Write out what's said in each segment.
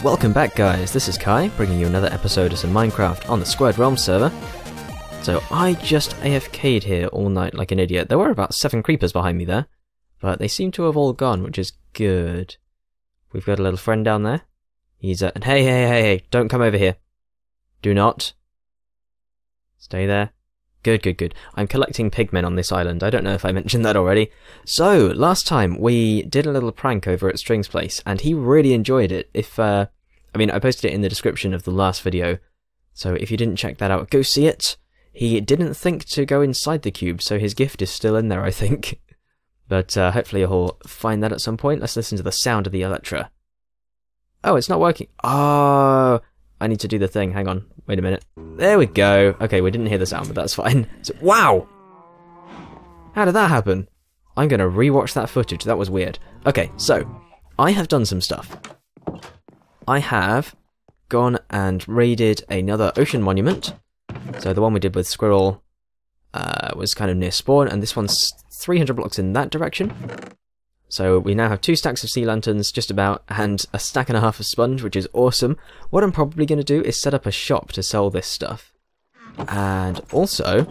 Welcome back guys, this is Kai, bringing you another episode of some Minecraft on the Squared Realm server. So I just AFK'd here all night like an idiot. There were about 7 creepers behind me there, but they seem to have all gone, which is good. We've got a little friend down there. He's hey, don't come over here. Do not. Stay there. Good. I'm collecting pigmen on this island. I don't know if I mentioned that already. So, last time we did a little prank over at String's place, and he really enjoyed it. I posted it in the description of the last video, so if you didn't check that out, go see it. He didn't think to go inside the cube, so his gift is still in there, I think. But hopefully he'll find that at some point. Let's listen to the sound of the Elytra. Oh, it's not working. Oh, I need to do the thing. Hang on. Wait a minute. There we go. Okay, we didn't hear the sound, but that's fine. So, wow! How did that happen? I'm going to rewatch that footage. That was weird. Okay, so, I have done some stuff. I have gone and raided another ocean monument. So the one we did with Squirrel was kind of near spawn, and this one's 300 blocks in that direction. So we now have 2 stacks of sea lanterns, just about, and a stack and a half of sponge, which is awesome. What I'm probably going to do is set up a shop to sell this stuff. And also,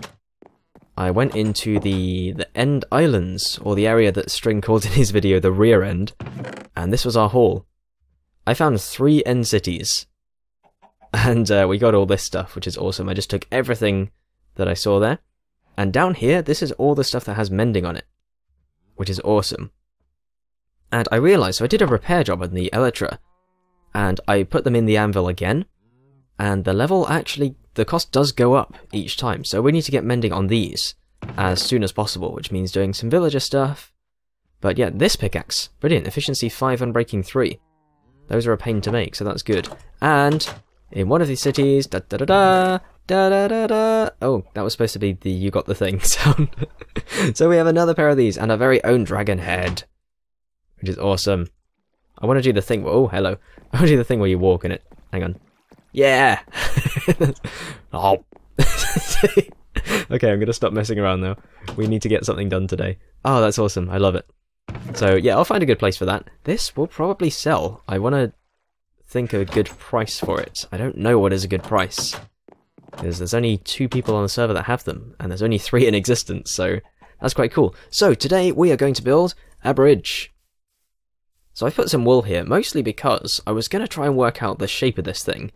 I went into the end islands, or the area that String called in his video the rear end, and this was our haul. I found 3 end cities, and we got all this stuff, which is awesome. I just took everything that I saw there, and down here, this is all the stuff that has mending on it, which is awesome. And I realised, so I did a repair job on the Elytra, and I put them in the anvil again, and the level actually, the cost does go up each time, so we need to get mending on these as soon as possible, which means doing some villager stuff. But yeah, this pickaxe, brilliant, efficiency 5, unbreaking 3. Those are a pain to make, so that's good. And in one of these cities, oh, that was supposed to be the you got the thing sound. So we have another pair of these, and our very own dragon head, which is awesome. I want to do the thing, oh, hello. I want to do the thing where you walk in it. Hang on. Yeah! Oh. Okay, I'm going to stop messing around now. We need to get something done today. Oh, that's awesome. I love it. So, yeah, I'll find a good place for that. This will probably sell. I want to think of a good price for it. I don't know what is a good price, because there's only 2 people on the server that have them, and there's only 3 in existence, so that's quite cool. So, today we are going to build a bridge. So I put some wool here, mostly because I was going to try and work out the shape of this thing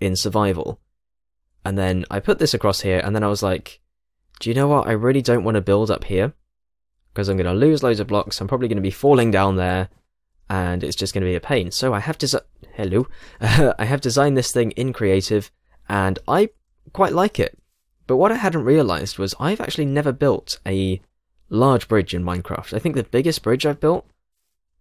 in survival. And then I put this across here, and then I was like, do you know what, I really don't want to build up here, because I'm going to lose loads of blocks, I'm probably going to be falling down there, and it's just going to be a pain. So I have I have designed this thing in creative, and I quite like it. But what I hadn't realised was I've actually never built a large bridge in Minecraft. I think the biggest bridge I've built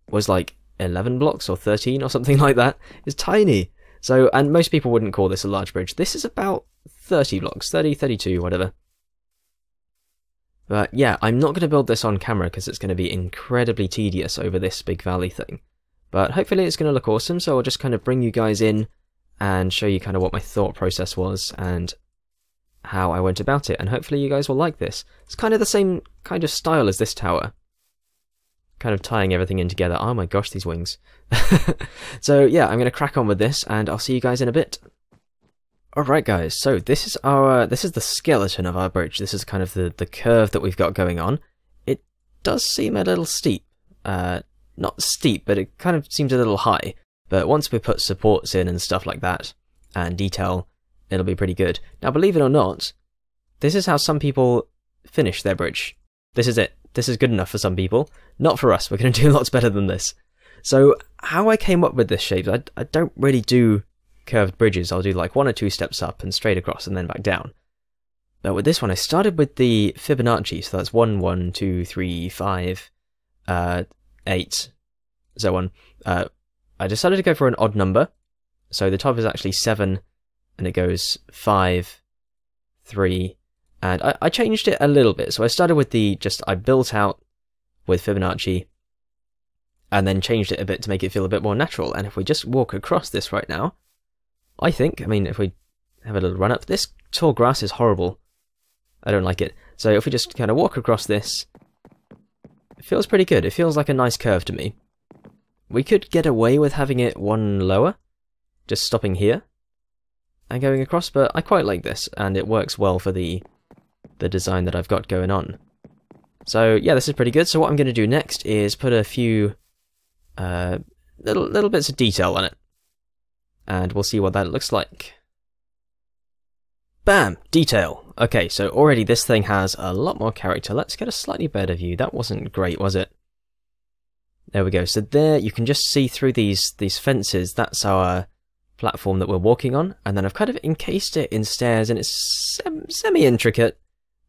was like 11 blocks or 13 or something like that. It's tiny. So, and most people wouldn't call this a large bridge. This is about 30 blocks, 30, 32, whatever. But yeah, I'm not going to build this on camera because it's going to be incredibly tedious over this big valley thing. But hopefully it's going to look awesome, so I'll just kind of bring you guys in and show you kind of what my thought process was and how I went about it, and hopefully you guys will like this. It's kind of the same kind of style as this tower. Kind of tying everything in together. Oh my gosh, these wings. So yeah, I'm going to crack on with this, and I'll see you guys in a bit. Alright guys, so this is the skeleton of our bridge. This is kind of the curve that we've got going on. It does seem a little steep. Not steep, but it kind of seems a little high. But once we put supports in and stuff like that, and detail, it'll be pretty good. Now believe it or not, this is how some people finish their bridge. This is it. This is good enough for some people. Not for us, we're going to do lots better than this. So, how I came up with this shape, I don't really do curved bridges. I'll do like 1 or 2 steps up and straight across and then back down. But with this one, I started with the Fibonacci, so that's 1, 1, 2, 3, 5, 8, so on. I decided to go for an odd number, so the top is actually 7, and it goes 5, 3, and I changed it a little bit. So I started with I built out with Fibonacci, and then changed it a bit to make it feel a bit more natural. And if we just walk across this right now, I mean, if we have a little run up, this tall grass is horrible. I don't like it. So if we just kind of walk across this, it feels pretty good. It feels like a nice curve to me. We could get away with having it 1 lower, just stopping here and going across, but I quite like this, and it works well for the design that I've got going on. So yeah, this is pretty good. So what I'm going to do next is put a few little bits of detail on it, and we'll see what that looks like. Bam! Detail! Okay, so already this thing has a lot more character. Let's get a slightly better view. That wasn't great, was it? There we go. So there, you can just see through these fences. That's our platform that we're walking on, and then I've kind of encased it in stairs, and it's semi-intricate,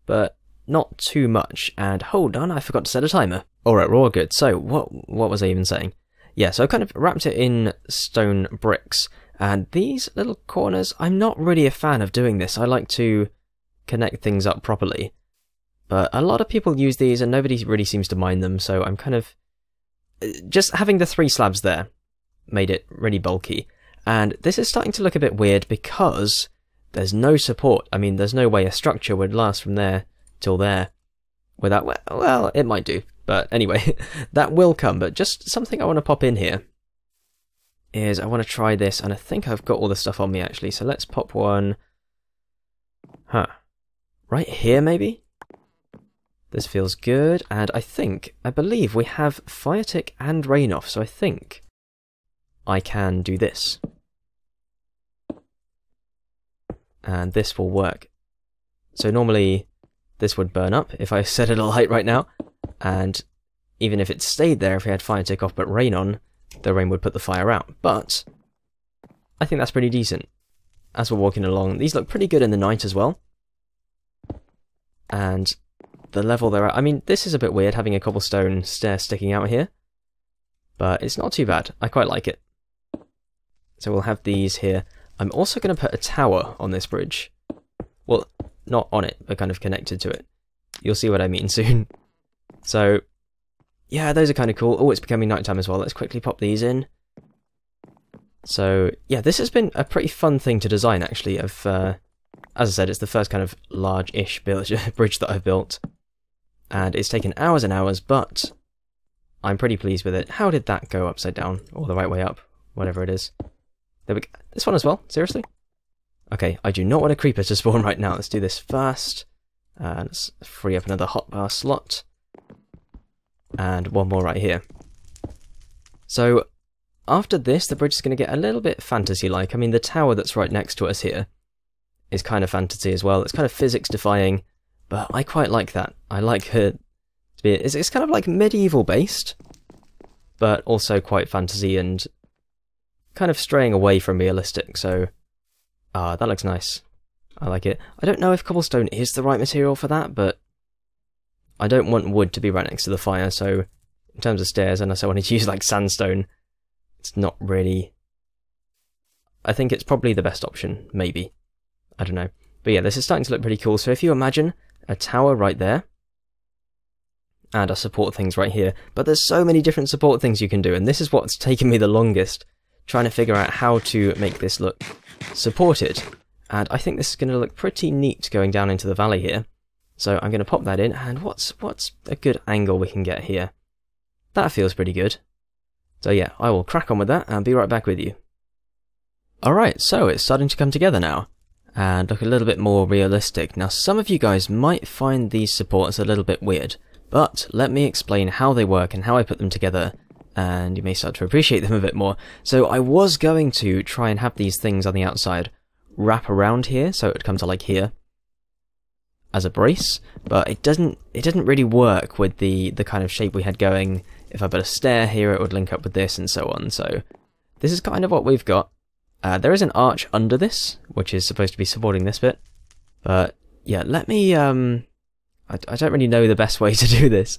but not too much. And hold on, I forgot to set a timer. Alright, we're all good. So, what was I even saying? Yeah, so I kind of wrapped it in stone bricks, and these little corners, I'm not really a fan of doing this. I like to connect things up properly, but a lot of people use these and nobody really seems to mind them, so I'm kind of... Just having the 3 slabs there made it really bulky, and this is starting to look a bit weird because there's no support. I mean, there's no way a structure would last from there till there without... Well, it might do, but anyway, that will come. But just something I want to pop in here is I want to try this, and I think I've got all the stuff on me actually, so let's pop one... Right here maybe? This feels good, and I believe we have fire tick and rain off, so I think I can do this. And this will work. So normally this would burn up if I set it alight right now, and even if it stayed there, if we had fire tick off but rain on, the rain would put the fire out. But I think that's pretty decent. As we're walking along, these look pretty good in the night as well. And the level they're at, I mean, this is a bit weird having a cobblestone stair sticking out here, but it's not too bad. I quite like it. So we'll have these here. I'm also going to put a tower on this bridge. Well, not on it, but kind of connected to it. You'll see what I mean soon. So, yeah, those are kind of cool. Oh, it's becoming nighttime as well. Let's quickly pop these in. So, yeah, this has been a pretty fun thing to design, actually. As I said, it's the first kind of large-ish bridge that I've built. And it's taken hours and hours, but I'm pretty pleased with it. How did that go upside down? Or the right way up? Whatever it is. There we go. This one as well? Seriously? Okay, I do not want a creeper to spawn right now. Let's do this first. Let's free up another hotbar slot. And one more right here. So, after this, the bridge is going to get a little bit fantasy-like. I mean, the tower that's right next to us here is kind of fantasy as well. It's kind of physics-defying, but I quite like that. I like it to be... It's kind of like medieval-based, but also quite fantasy and kind of straying away from realistic, so... that looks nice. I like it. I don't know if cobblestone is the right material for that, but I don't want wood to be right next to the fire, so in terms of stairs, unless I wanted to use like sandstone, it's not really... I think it's probably the best option, maybe. I don't know. But yeah, this is starting to look pretty cool, so if you imagine a tower right there, and our support things right here, but there's so many different support things you can do, and this is what's taken me the longest, trying to figure out how to make this look supported. And I think this is going to look pretty neat going down into the valley here. So I'm going to pop that in, and what's a good angle we can get here? That feels pretty good. So yeah, I will crack on with that and be right back with you. Alright, so it's starting to come together now, and look a little bit more realistic. Now some of you guys might find these supports a little bit weird, but let me explain how they work and how I put them together, and you may start to appreciate them a bit more. So I was going to try and have these things on the outside wrap around here, so it would come to like here as a brace, but it didn't really work with the kind of shape we had going. If I put a stair here, it would link up with this and so on. So this is kind of what we've got. There is an arch under this, which is supposed to be supporting this bit, but yeah, let me I don't really know the best way to do this.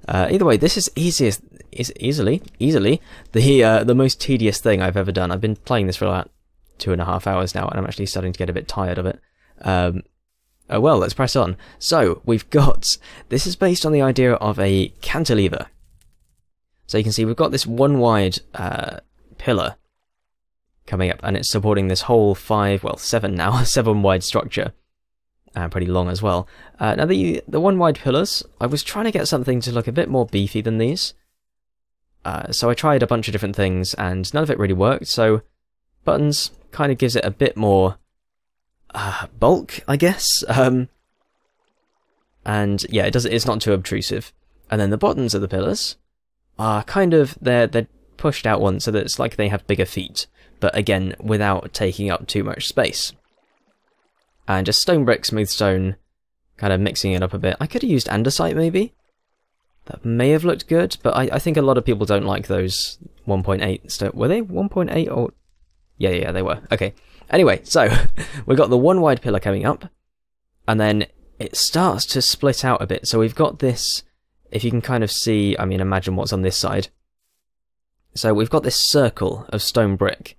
Either way, this is easily the most tedious thing I've ever done. I've been playing this for about 2.5 hours now, and I'm actually starting to get a bit tired of it. Oh well, let's press on. So, we've got... This is based on the idea of a cantilever. So you can see we've got this one wide pillar coming up, and it's supporting this whole 7 wide structure. Pretty long as well. Now the one wide pillars, I was trying to get something to look a bit more beefy than these. So I tried a bunch of different things, and none of it really worked, so buttons kind of gives it a bit more bulk, I guess. And yeah, it's not too obtrusive. And then the bottoms of the pillars are kind of, they're pushed out one so that it's like they have bigger feet, but again, without taking up too much space. And just stone brick, smooth stone, kind of mixing it up a bit. I could have used andesite maybe. That may have looked good, but I think a lot of people don't like those 1.8 stone. Were they 1.8 or... Yeah, they were. Okay. Anyway, so we've got the one wide pillar coming up, and then it starts to split out a bit. So we've got this, if you can kind of see, I mean, imagine what's on this side. So we've got this circle of stone brick,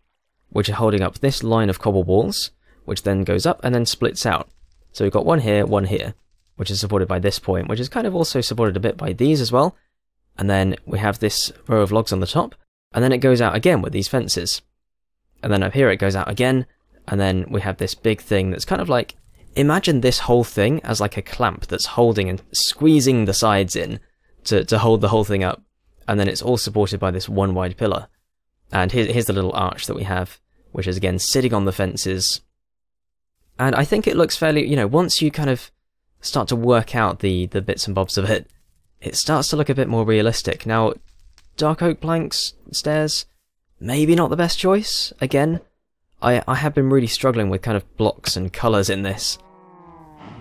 which are holding up this line of cobble walls, which then goes up and then splits out. So we've got one here, which is supported by this point, which is kind of also supported a bit by these as well. And then we have this row of logs on the top, and then it goes out again with these fences. And then up here it goes out again, and then we have this big thing that's kind of like, imagine this whole thing as like a clamp that's holding and squeezing the sides in to hold the whole thing up. And then it's all supported by this one wide pillar. And here's the little arch that we have, which is again sitting on the fences. And I think it looks fairly, you know, once you kind of start to work out the bits and bobs of it, it starts to look a bit more realistic. Now, dark oak planks, stairs, maybe not the best choice. Again, I have been really struggling with kind of blocks and colours in this.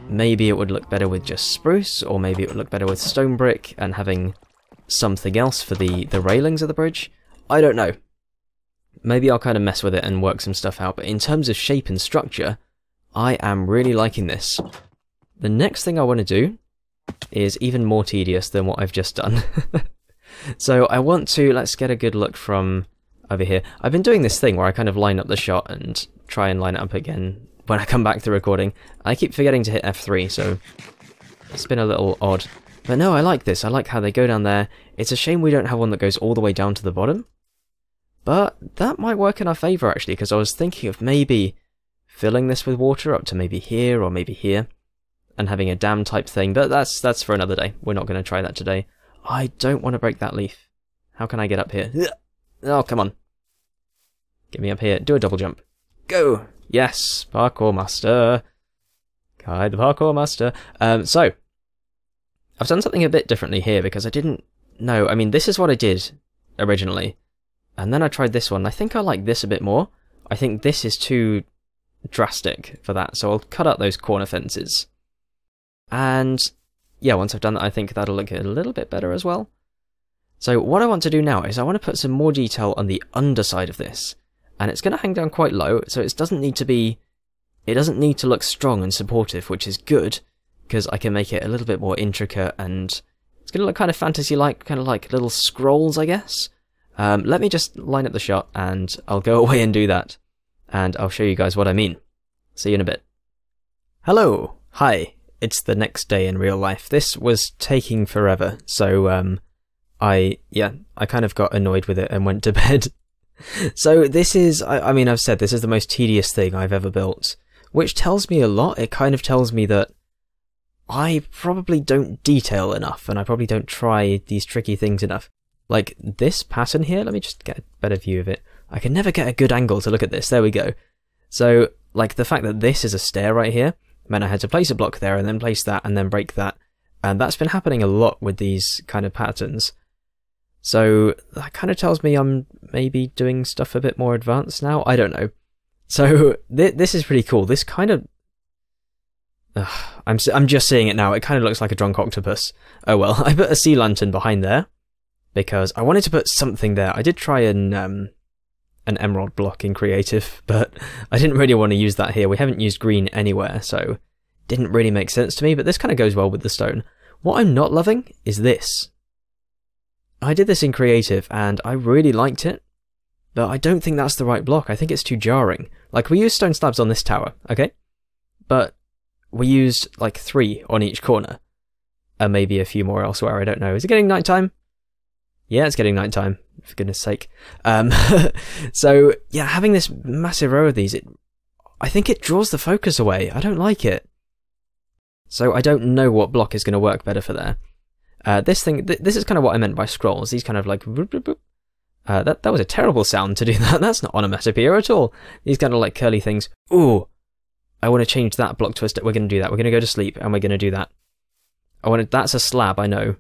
Maybe it would look better with just spruce, or maybe it would look better with stone brick and having something else for the railings of the bridge. I don't know. Maybe I'll kind of mess with it and work some stuff out, but in terms of shape and structure, I am really liking this. The next thing I want to do is even more tedious than what I've just done. So I want to, let's get a good look from over here. I've been doing this thing where I kind of line up the shot and try and line it up again when I come back to recording. I keep forgetting to hit F3, so it's been a little odd. But no, I like this. I like how they go down there. It's a shame we don't have one that goes all the way down to the bottom. But that might work in our favour, actually, because I was thinking of maybe filling this with water up to maybe here or maybe here, and having a dam type thing, but that's for another day. We're not going to try that today. I don't want to break that leaf. How can I get up here? Oh, come on. Get me up here. Do a double jump. Go! Yes! Parkour master. Kai the parkour master. So, I've done something a bit differently here because I didn't know. I mean, this is what I did originally. And then I tried this one. I think I like this a bit more. I think this is too drastic for that, so I'll cut out those corner fences. And yeah, once I've done that, I think that'll look a little bit better as well. So what I want to do now is I want to put some more detail on the underside of this. And it's going to hang down quite low, so it doesn't need to look strong and supportive, which is good, because I can make it a little bit more intricate, and it's going to look kind of fantasy-like, kind of like little scrolls, I guess. Let me just line up the shot, and I'll go away and do that. And I'll show you guys what I mean. See you in a bit. Hello! Hi! It's the next day in real life. This was taking forever, so I kind of got annoyed with it and went to bed. So this is, I mean, I've said this is the most tedious thing I've ever built, which tells me a lot. It kind of tells me that I probably don't detail enough, and I probably don't try these tricky things enough. Like this pattern here, let me just get a better view of it. I can never get a good angle to look at this. There we go. So, like the fact that this is a stair right here meant I had to place a block there and then place that and then break that. And that's been happening a lot with these kind of patterns. So that kind of tells me I'm maybe doing stuff a bit more advanced now. I don't know. So this is pretty cool. This kind of... I'm just seeing it now. It kind of looks like a drunk octopus. Oh well, I put a sea lantern behind there because I wanted to put something there. I did try an emerald block in creative, but I didn't really want to use that here. We haven't used green anywhere, so it didn't really make sense to me, but this kind of goes well with the stone. What I'm not loving is this. I did this in creative and I really liked it, but I don't think that's the right block. I think it's too jarring. Like, we used stone slabs on this tower, okay? But we used like 3 on each corner, and maybe a few more elsewhere, I don't know. Is it getting nighttime? Yeah, it's getting nighttime, for goodness sake. So, yeah, having this massive row of these, I think it draws the focus away. I don't like it. So I don't know what block is going to work better for there. This is kind of what I meant by scrolls. These kind of like... That was a terrible sound to do that. That's not onomatopoeia at all. These kind of like curly things. Ooh, I want to change that block to a stair. We're going to do that. We're going to go to sleep and we're going to do that. That's a slab, I know.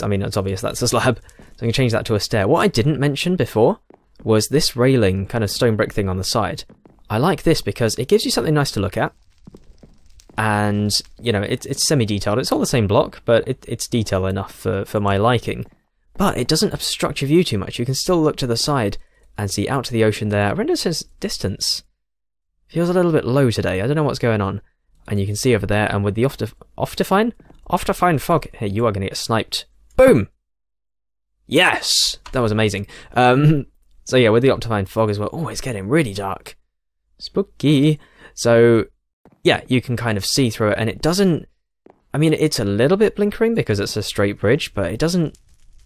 I mean, it's obvious that's a slab. So I'm going to change that to a stair. What I didn't mention before was this railing kind of stone brick thing on the side. I like this because it gives you something nice to look at. And, you know, it's semi-detailed. It's all the same block, but it's detailed enough for my liking. But it doesn't obstruct your view too much. You can still look to the side and see out to the ocean there. Render's distance feels a little bit low today. I don't know what's going on. And you can see over there, and with the off-to-fine fog, hey, you are going to get sniped. Boom! Yes! That was amazing. So yeah, with the Optifine fog as well. Oh, it's getting really dark. Spooky. So, yeah, you can kind of see through it, and it doesn't... I mean, it's a little bit blinkering because it's a straight bridge, but it doesn't...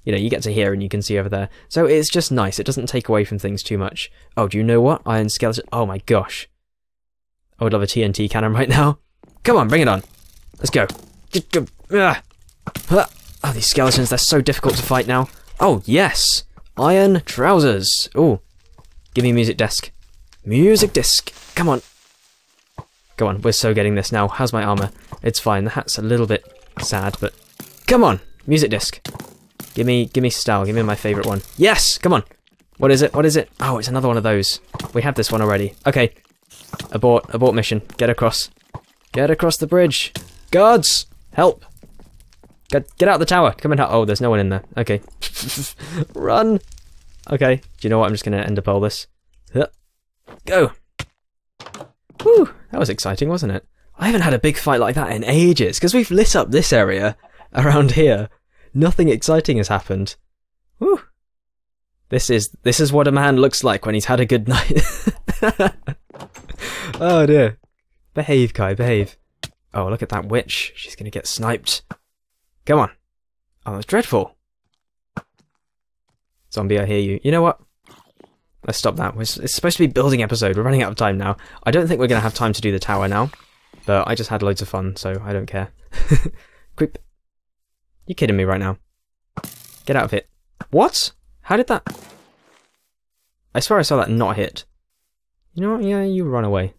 You know, you get to here and you can see over there. So it's just nice. It doesn't take away from things too much. Oh, do you know what? Iron skeleton... Oh my gosh. I would love a TNT cannon right now. Come on, bring it on. Let's go. Oh, these skeletons, they're so difficult to fight now. Oh, yes. Iron trousers. Oh, give me music desk. Music disc. Come on. Go on, we're so getting this now. How's my armor? It's fine. The hat's a little bit sad, but... Come on, music disc. Give me style. Give me my favourite one. Yes, come on. What is it? What is it? Oh, it's another one of those. We have this one already. Okay. Abort mission. Get across. Get across the bridge. Guards! Help! Get out of the tower. Come and help. Oh, there's no one in there. Okay. Run! Okay. Do you know what? I'm just going to end up all this. Go! Whew! That was exciting, wasn't it? I haven't had a big fight like that in ages, because we've lit up this area around here. Nothing exciting has happened. Whew! This is what a man looks like when he's had a good night. Oh dear. Behave, Kai, behave. Oh, look at that witch. She's gonna get sniped. Come on. Oh, that's dreadful. Zombie, I hear you. You know what? Let's stop that. It's supposed to be a building episode. We're running out of time now. I don't think we're gonna have time to do the tower now. But I just had loads of fun, so I don't care. Creep. You kidding me right now? Get out of it. What? How did that... I swear I saw that not hit. You know what? Yeah, you run away.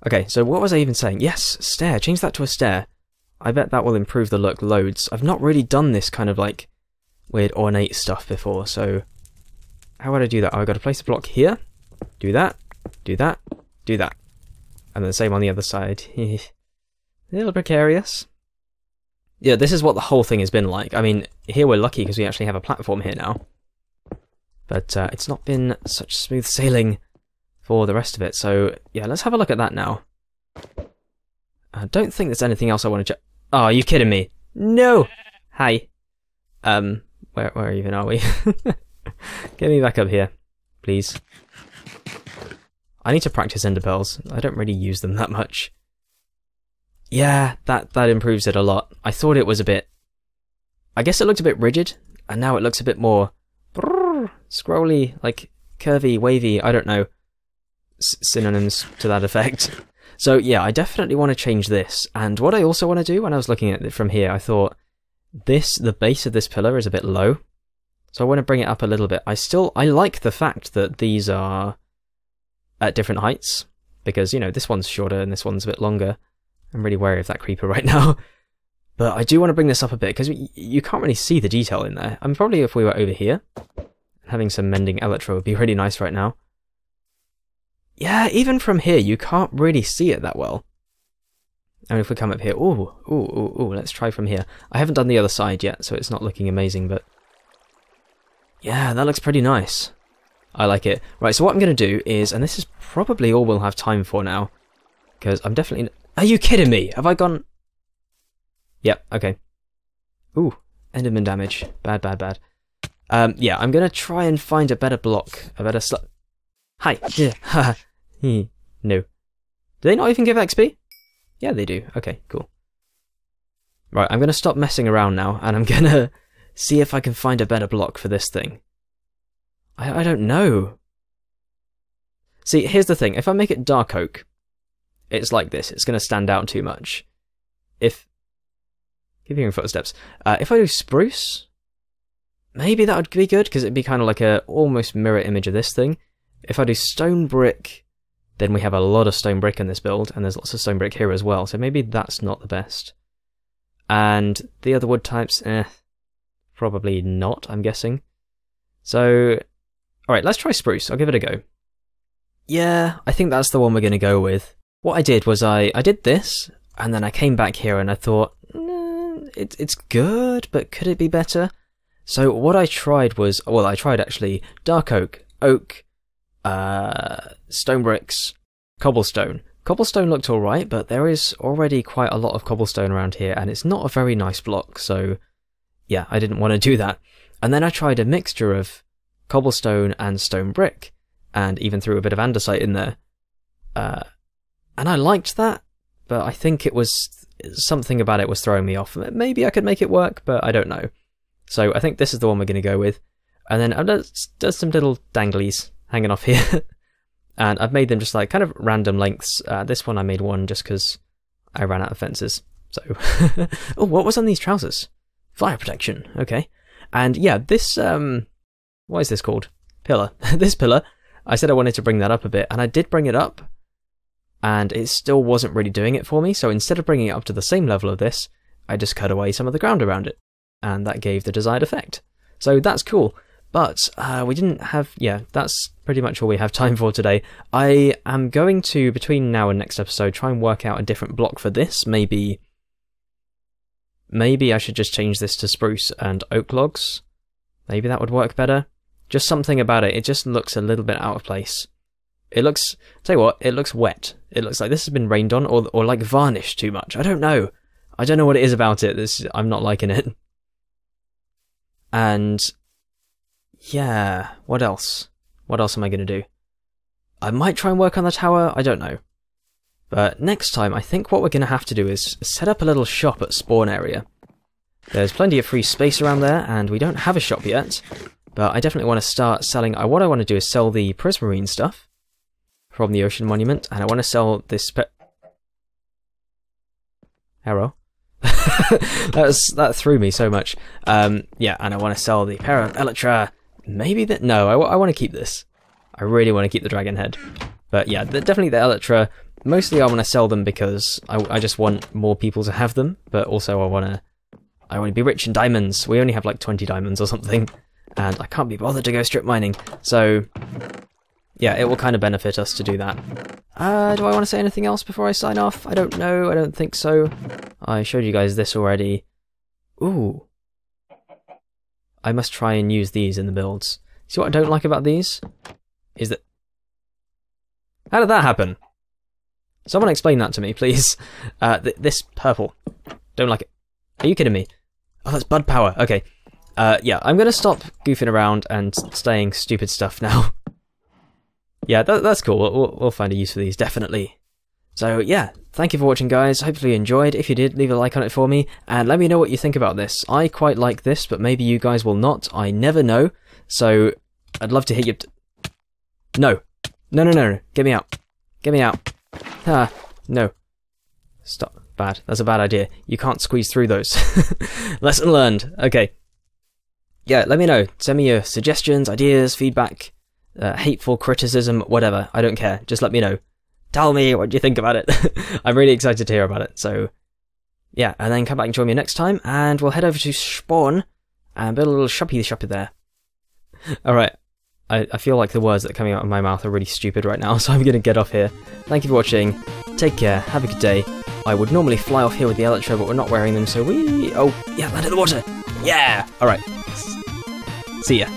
Okay, so what was I even saying? Yes, stair. Change that to a stair. I bet that will improve the look loads. I've not really done this kind of like weird ornate stuff before, so... How would I do that? Oh, I've got to place a block here. Do that. Do that. Do that. And then the same on the other side. A little precarious. Yeah, this is what the whole thing has been like. I mean, here we're lucky because we actually have a platform here now. But it's not been such smooth sailing for the rest of it. So, yeah, let's have a look at that now. I don't think there's anything else I want to check. Oh, are you kidding me? No! Hi. Where even are we? Get me back up here, please. I need to practice ender pearls. I don't really use them that much. Yeah, that improves it a lot. I thought it was a bit... I guess it looked a bit rigid, and now it looks a bit more... scrolly, like curvy, wavy, I don't know. Synonyms to that effect. So yeah, I definitely want to change this. And what I also want to do, when I was looking at it from here, I thought the base of this pillar is a bit low. So I want to bring it up a little bit. I like the fact that these are at different heights. Because, you know, this one's shorter and this one's a bit longer. I'm really wary of that creeper right now. But I do want to bring this up a bit, because you can't really see the detail in there. I mean, probably if we were over here, having some mending elytra would be really nice right now. Yeah, even from here, you can't really see it that well. And if we come up here, ooh, let's try from here. I haven't done the other side yet, so it's not looking amazing, but... yeah, that looks pretty nice. I like it. Right, so what I'm going to do is, and this is probably all we'll have time for now, because I'm definitely... Are you kidding me? Have I gone... Yep, okay. Ooh, Enderman damage. Bad, bad, bad. Yeah, I'm going to try and find a better block. A better Hi. Yeah. No. Do they not even give XP? Yeah, they do. Okay, cool. Right, I'm going to stop messing around now, and I'm going to see if I can find a better block for this thing. I don't know. See, here's the thing. If I make it dark oak, it's like this. It's going to stand out too much. Keep hearing footsteps. If I do spruce, maybe that would be good, because it'd be kind of like a almost mirror image of this thing. If I do stone brick, then we have a lot of stone brick in this build, and there's lots of stone brick here as well, so maybe that's not the best. And the other wood types, probably not, I'm guessing. So, alright, let's try spruce. I'll give it a go. Yeah, I think that's the one we're going to go with. What I did was I did this, and then I came back here and I thought, it's good, but could it be better? So what I tried was, well, I tried actually dark oak, stone bricks, cobblestone. Cobblestone looked alright, but there is already quite a lot of cobblestone around here, and it's not a very nice block, so yeah, I didn't want to do that. And then I tried a mixture of cobblestone and stone brick, and even threw a bit of andesite in there. And I liked that, but I think it was something about it was throwing me off. Maybe I could make it work, but I don't know. So I think this is the one we're going to go with. And then there's some little danglies hanging off here. And I've made them just like kind of random lengths. This one I made one just because I ran out of fences. So, oh, what was on these trousers? Fire protection, okay. And yeah, this, what is this called? Pillar. This pillar, I said I wanted to bring that up a bit, and I did bring it up, and it still wasn't really doing it for me, so instead of bringing it up to the same level of this, I just cut away some of the ground around it, and that gave the desired effect. So that's cool, but we didn't have, yeah, that's pretty much all we have time for today. I am going to, between now and next episode, try and work out a different block for this. Maybe I should just change this to spruce and oak logs. Maybe that would work better. Just something about it, it just looks a little bit out of place. It looks, tell you what, it looks wet. It looks like this has been rained on, or like varnished too much. I don't know. I don't know what it is about it. I'm not liking it. And yeah, what else? What else am I going to do? I might try and work on the tower, I don't know. But next time, I think what we're going to have to do is set up a little shop at spawn area. There's plenty of free space around there, and we don't have a shop yet. But I definitely want to start selling. What I want to do is sell the prismarine stuff from the ocean monument, and I want to sell this arrow. That threw me so much. Yeah, and I want to sell the pair of elytra. Maybe that. No, I want to keep this. I really want to keep the dragon head. But yeah, definitely the elytra. Mostly I want to sell them because I just want more people to have them. But also I want to be rich in diamonds. We only have like 20 diamonds or something. And I can't be bothered to go strip mining, so yeah, it will kind of benefit us to do that. Do I want to say anything else before I sign off? I don't know, I don't think so. I showed you guys this already. Ooh. I must try and use these in the builds. See what I don't like about these? Is that... How did that happen? Someone explain that to me, please. This purple. Don't like it. Are you kidding me? Oh, that's bud power, okay. Yeah, I'm going to stop goofing around and saying stupid stuff now. Yeah, that's cool. We'll find a use for these, definitely. So yeah, thank you for watching, guys. Hopefully you enjoyed. If you did, leave a like on it for me, and let me know what you think about this. I quite like this, but maybe you guys will not. I never know. So I'd love to hear your... No. No. Get me out. Get me out. Ah, no. Stop. Bad. That's a bad idea. You can't squeeze through those. Lesson learned. Okay. Yeah, let me know. Send me your suggestions, ideas, feedback, hateful criticism, whatever. I don't care. Just let me know. Tell me what you think about it. I'm really excited to hear about it. So, yeah, and then come back and join me next time, and we'll head over to spawn and build a little shoppy there. Alright, I feel like the words that are coming out of my mouth are really stupid right now, so I'm going to get off here. Thank you for watching. Take care. Have a good day. I would normally fly off here with the elytra, but we're not wearing them, so we... Oh, yeah, land in the water. Yeah! Alright. See ya.